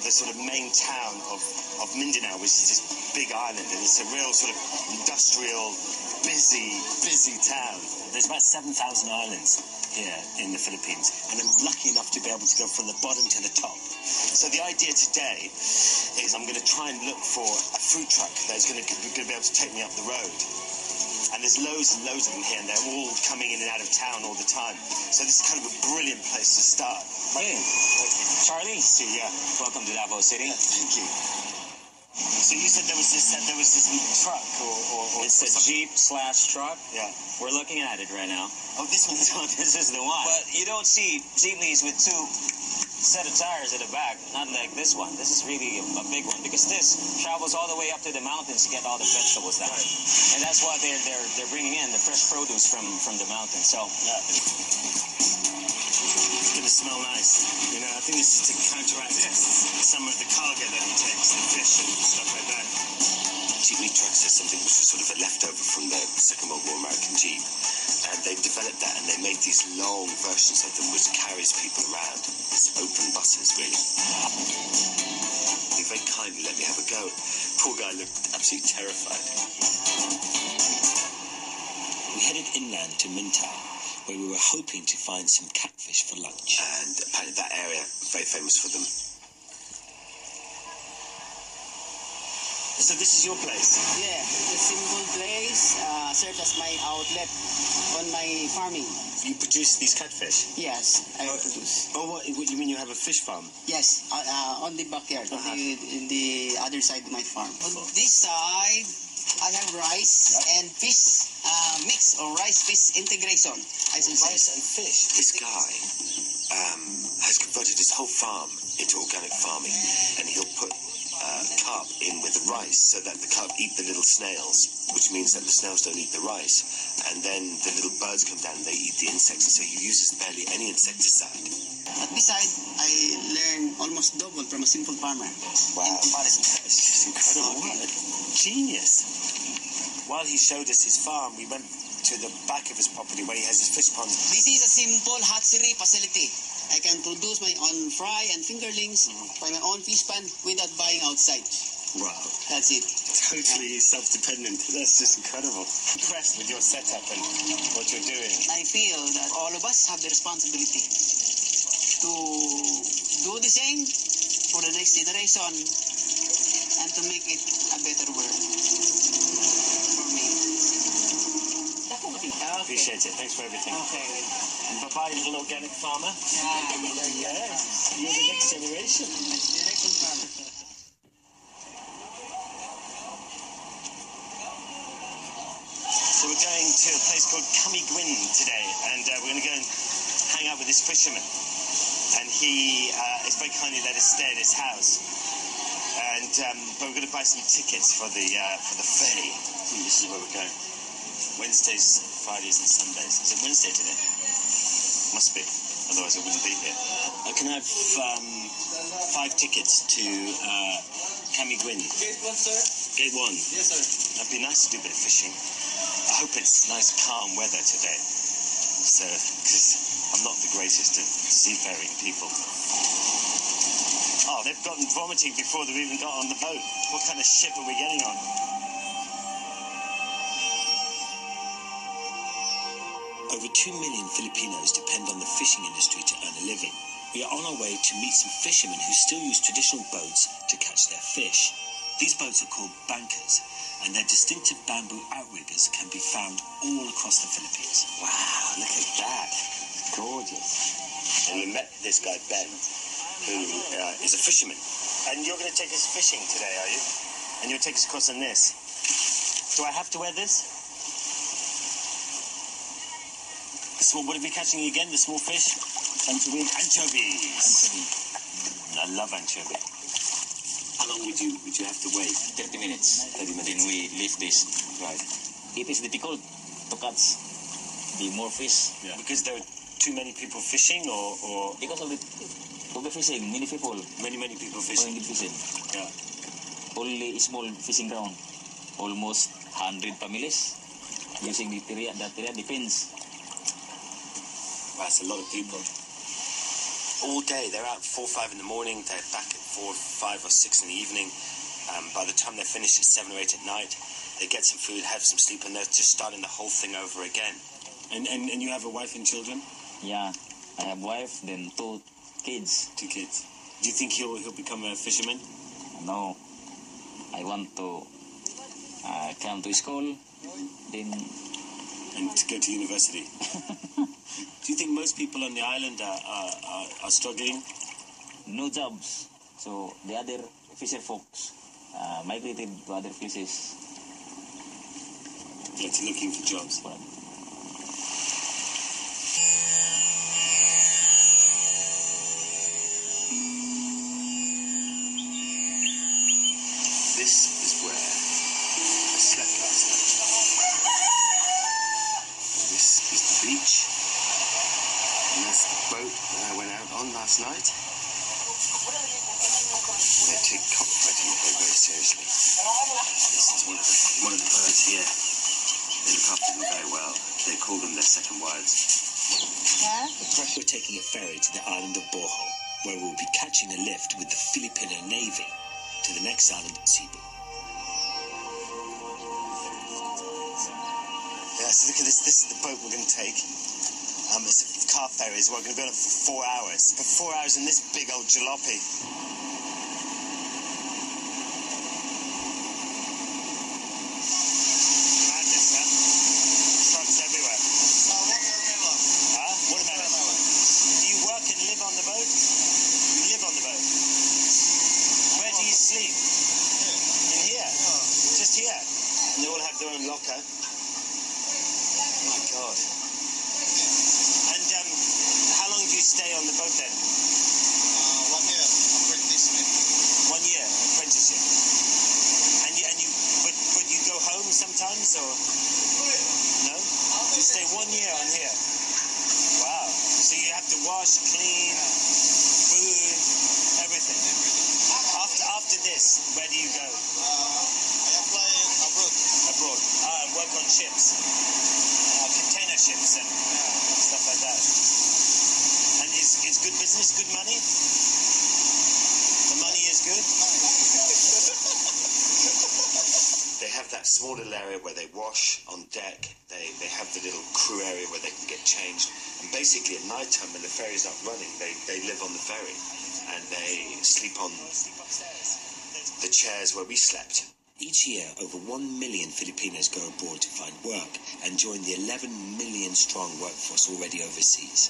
the sort of main town of Mindanao, which is this big island, and it's a real sort of industrial, busy town. There's about 7,000 islands here in the Philippines, and I'm lucky enough to be able to go from the bottom to the top. So the idea today is I'm going to try and look for a food truck that's going to be able to take me up the road. And there's loads and loads of them here, and they're all coming in and out of town all the time. So this is kind of a brilliant place to start. Hey, Charlie. See, yeah. Welcome to Davao City. Yeah, thank you. So you said there was this truck or It's a Jeep/truck. Yeah. We're looking at it right now. Oh, this one. This is the one. But you don't see jeepneys with two set of tires at the back, not like this one. This is really a big one because this travels all the way up to the mountains to get all the vegetables down. Right. And that's what they're bringing in, the fresh produce from the mountains. So yeah. It's going to smell nice. You know, I think this is to counteract some of the cargo that it takes, the fish and stuff like that. Jeepney trucks is something which was sort of a leftover from the Second World War American Jeep. And they've developed that, and they made these long versions of them which carries people around. It's open buses, really. They very kindly let me have a go. Poor guy looked absolutely terrified. We headed inland to Minta, where we were hoping to find some catfish for lunch. And apparently that area, very famous for them. So this is your place? Yeah, the simple place serves as my outlet on my farming. You produce these catfish? Yes, I produce. Oh, what you mean you have a fish farm? Yes, on the backyard, in the other side of my farm. On this side, I have rice and fish mix, or rice-fish integration, I should say. Rice and fish? This guy has converted his whole farm into organic farming, and he'll put carp in with the rice so that the carp eat the little snails, which means that the snails don't eat the rice, and then the little birds come down and they eat the insects, and so he uses barely any insecticide. At this side, I learned almost double from a simple farmer. Wow. In comparison. It's just incredible. What a genius. While he showed us his farm, we went to the back of his property where he has his fish ponds. This is a simple hatchery facility. I can produce my own fry and fingerlings by my own fish pan without buying outside. Wow. That's it. Totally self-dependent. That's just incredible. Impressed with your setup and what you're doing. I feel that all of us have the responsibility to do the same for the next generation and to make it a better world for me. Okay. Appreciate it. Thanks for everything. Okay. And bye-bye, little organic farmer. Yeah. Yes. You're the next generation. Generation farmer. So we're going to a place called Camiguin today, and we're going to go and hang out with this fisherman. And he has very kindly let us stay at his house. And but we're going to buy some tickets for the ferry. This is where we're going. Wednesdays, Fridays, and Sundays. Is it Wednesday today? Must be. Otherwise, I wouldn't be here. I can have 5 tickets to Camiguin. Gate 1, sir? Gate 1. Yes, sir. That'd be nice to do a bit of fishing. I hope it's nice, calm weather today. So, because I'm not the greatest at seafaring people. Oh, they've gotten vomiting before they've even got on the boat. What kind of ship are we getting on? Over 2 million Filipinos depend on the fishing industry to earn a living. We are on our way to meet some fishermen who still use traditional boats to catch their fish. These boats are called bankers, and their distinctive bamboo outriggers can be found all across the Philippines. Wow, look at that. Gorgeous. And we met this guy, Ben, who is a fisherman. And you're going to take us fishing today, are you? And you'll take us across on this. Do I have to wear this? What are we catching again? The small fish? Anchovies. I love anchovy. How long would you have to wait? 30 minutes. 30 minutes. Then we leave this. Right. It is difficult to catch the more fish. Yeah. Because there are too many people fishing, or Because of the fishing, many people. many people fishing. Only fishing. Yeah. Only small fishing ground. Almost 100 families using the area. That area depends. Wow, that's a lot of people. All day, they're out 4 or 5 in the morning, they're back at 4, 5 or 6 in the evening. By the time they're finished at 7 or 8 at night, they get some food, have some sleep, and they're just starting the whole thing over again. And you have a wife and children? Yeah, I have wife, then 2 kids. 2 kids. Do you think he'll become a fisherman? No, I want to come to school, then... And to go to university? Do you think most people on the island are struggling? No jobs. So the other fisher folks migrated to other places. Yeah, to looking for jobs. But this is where I slept last night. This is the beach. And that's the boat that I went out on last night. They take cockfighting very, very seriously. This is one of the birds here. They look after them very well. They call them their second wives. We're taking a ferry to the island of Bohol, where we'll be catching a lift with the Filipino Navy to the next island, Cebu. Yeah, so look at this. This is the boat we're going to take. It's a car ferry. So we're going to be on it for 4 hours. For 4 hours in this big old jalopy. Madness, huh? Trucks everywhere. Huh? Watermelon. Do you work and live on the boat? You live on the boat. Where do you sleep? In here? Just here? And they all have their own locker. My God. And how long do you stay on the boat then? 1 year apprenticeship. 1 year apprenticeship. But you go home sometimes, or no? You stay 1 year on here. Wow. So you have to wash, clean, food, everything. After this, where do you go? I apply abroad. Abroad. Work on ships. Container ships and stuff like that. And it's good business, good money? The money is good? They have that small little area where they wash on deck. They have the little crew area where they can get changed. And basically at night time when the ferry's not running, they live on the ferry. And they sleep on the chairs where we slept. Each year, over 1 million Filipinos go abroad to find work and join the 11 million strong workforce already overseas.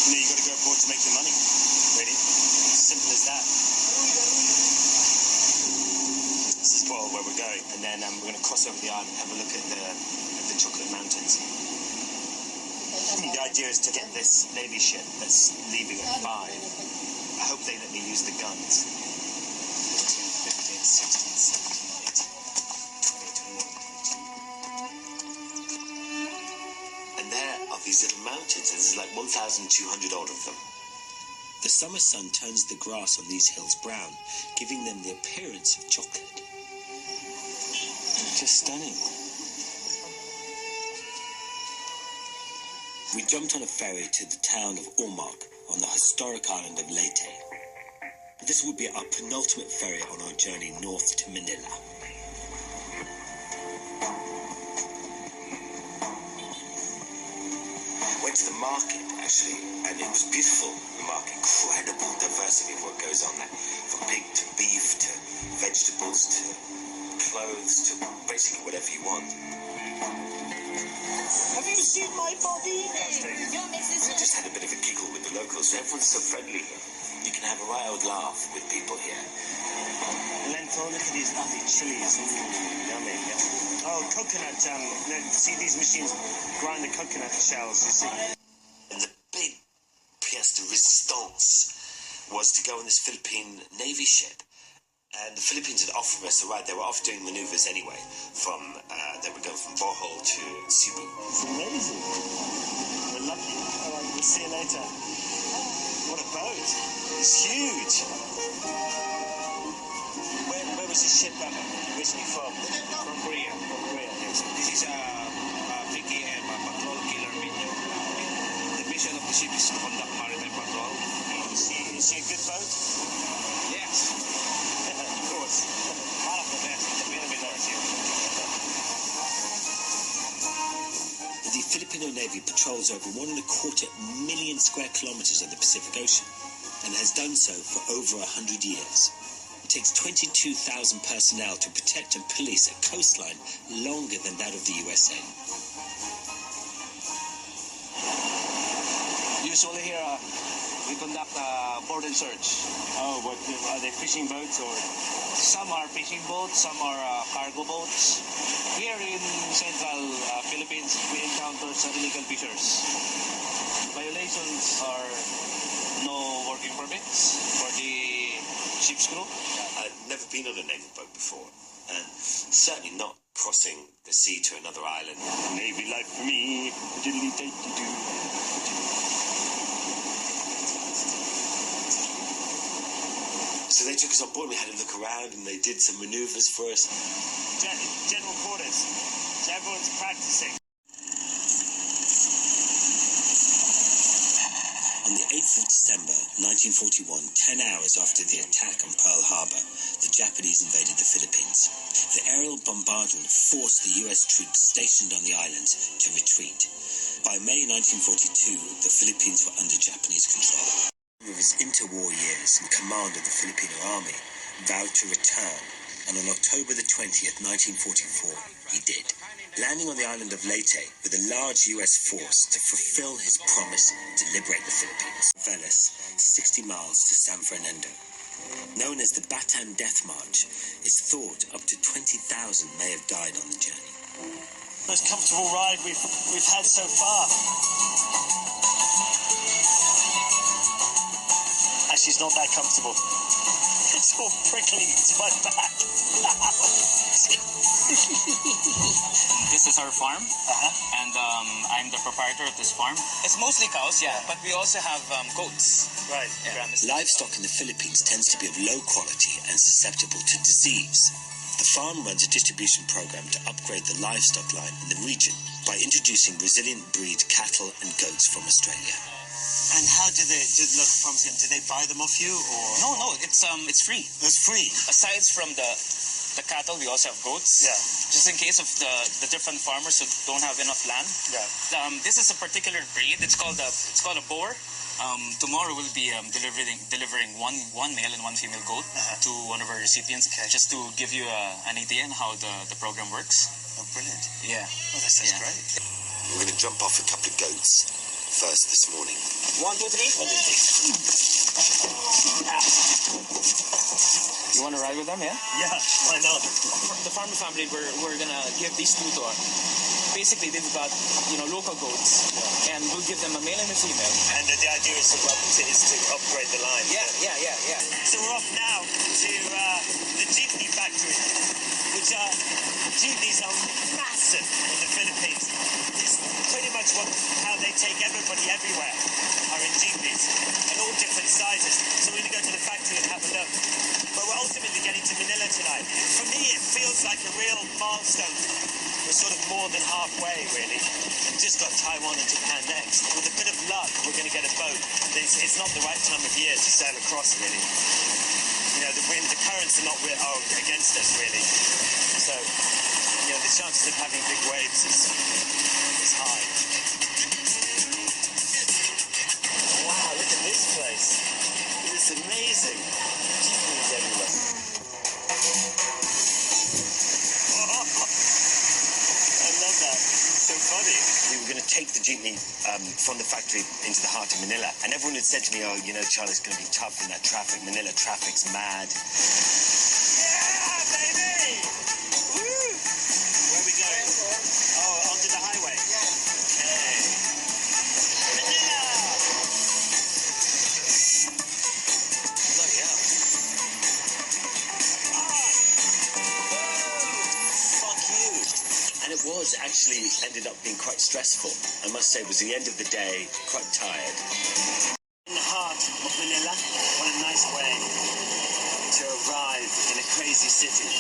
You know, you've got to go abroad to make your money, really. Simple as that. This is Bohol, where we're going, and then we're going to cross over the island and have a look at the Chocolate Mountains. The idea is to get this Navy ship that's leaving at 5. I hope they let me use the guns. 14, 15, 16, 17, 18, 20, 21, 22. And there are these little mountains, and there's like 1,200 odd of them. The summer sun turns the grass on these hills brown, giving them the appearance of chocolate. Just stunning. We jumped on a ferry to the town of Ormoc on the historic island of Leyte. This will be our penultimate ferry on our journey north to Manila. Went to the market, actually, and it was beautiful, the market. Incredible diversity of what goes on there. From pig to beef to vegetables to clothes to basically whatever you want. Have you seen my body? I just had a bit of a giggle with the locals. Everyone's so friendly here. You can have a right old laugh with people here. Lentil, look at these lovely chilies. Ooh, yummy. Oh, coconut. See these machines grind the coconut shells, you see. And the big pièce de résistance was to go on this Philippine Navy ship. And the Philippines had offered us a ride. They were off doing maneuvers anyway. They were going from Bohol to Cebu. It's amazing. We're lucky. All right, we'll see you later. What a boat. It's huge. Where was the ship originally from? From Korea. From Korea, yes. This is a PKM, a patrol killer menu. The mission of the ship is to conduct maritime patrol. Is she a good boat? Filipino Navy patrols over 1.25 million square kilometers of the Pacific Ocean and has done so for over 100 years. It takes 22,000 personnel to protect and police a coastline longer than that of the USA. Usually here, we conduct a board and search. Oh, what are they fishing boats or? Some are fishing boats, some are cargo boats. Here in central Philippines, we encounter some illegal fishers. Violations are no working permits for the ship's crew. I've never been on a Navy boat before, and certainly not crossing the sea to another island. Navy life for me. So they took us on board, we had a look around, and they did some manoeuvres for us. General quarters. So everyone's practicing. On the 8th of December 1941, 10 hours after the attack on Pearl Harbor, the Japanese invaded the Philippines. The aerial bombardment forced the US troops stationed on the islands to retreat. By May 1942, the Philippines were under Japanese control. Of his interwar years in command of the Filipino army, vowed to return, and on October the 20th, 1944, he did, landing on the island of Leyte with a large US force to fulfill his promise to liberate the Philippines. Velas, 60 miles to San Fernando. Known as the Bataan Death March, it's thought up to 20,000 may have died on the journey. Most comfortable ride we've had so far. Actually, it's not that comfortable. It's all prickling to my back. This is our farm, and I'm the proprietor of this farm. It's mostly cows, yeah, but we also have goats. Right. Yeah. Livestock in the Philippines tends to be of low quality and susceptible to disease. The farm runs a distribution program to upgrade the livestock line in the region by introducing resilient breed cattle and goats from Australia. And how do they look from him? Do they buy them off you, or No, it's free. it's free? Aside from the cattle, we also have goats. Yeah. Just in case of the different farmers who don't have enough land. Yeah. This is a particular breed. It's called a boar. Tomorrow we'll be delivering one male and one female goat to one of our recipients. Okay. Just to give you an idea on how the program works. Oh, brilliant. Yeah. Oh, that sounds Yeah. great. We're going to jump off a couple of goats first this morning. 1, 2, 3. 1, 2, 3. You want to ride with them, yeah? Yeah, why not? The farmer family, we're gonna give these two to our. Basically, they've got local goats, and we'll give them a male and a female. And the idea is to upgrade the line. Yeah. So we're off now to the jeepney factory, which jeepneys are massive in the Philippines. It's pretty much how they take everybody everywhere are in jeepneys, and all different sizes. So we're going to go to the factory and have a look. But we're ultimately getting to Manila tonight. For me, it feels like a real milestone. We're sort of more than halfway, really. We've just got Taiwan and Japan next. With a bit of luck, we're going to get a boat. It's not the right time of year to sail across, really. The wind, the currents are against us, really. So, the chances of having big waves is high. Wow, look at this place. It's amazing. Jeepneys everywhere. I love that. So funny. We were going to take the jeepney from the factory into the heart of Manila, and everyone had said to me, Charlie, it's going to be tough in that traffic. Manila traffic's mad. Yeah, baby! Woo! Where are we going? Oh, onto the highway. Okay. Manila! Bloody hell. Fuck you. And it was actually ended up being quite stressful. I must say, it was the end of the day, quite tired. In the heart of Manila, what a nice way to arrive in a crazy city.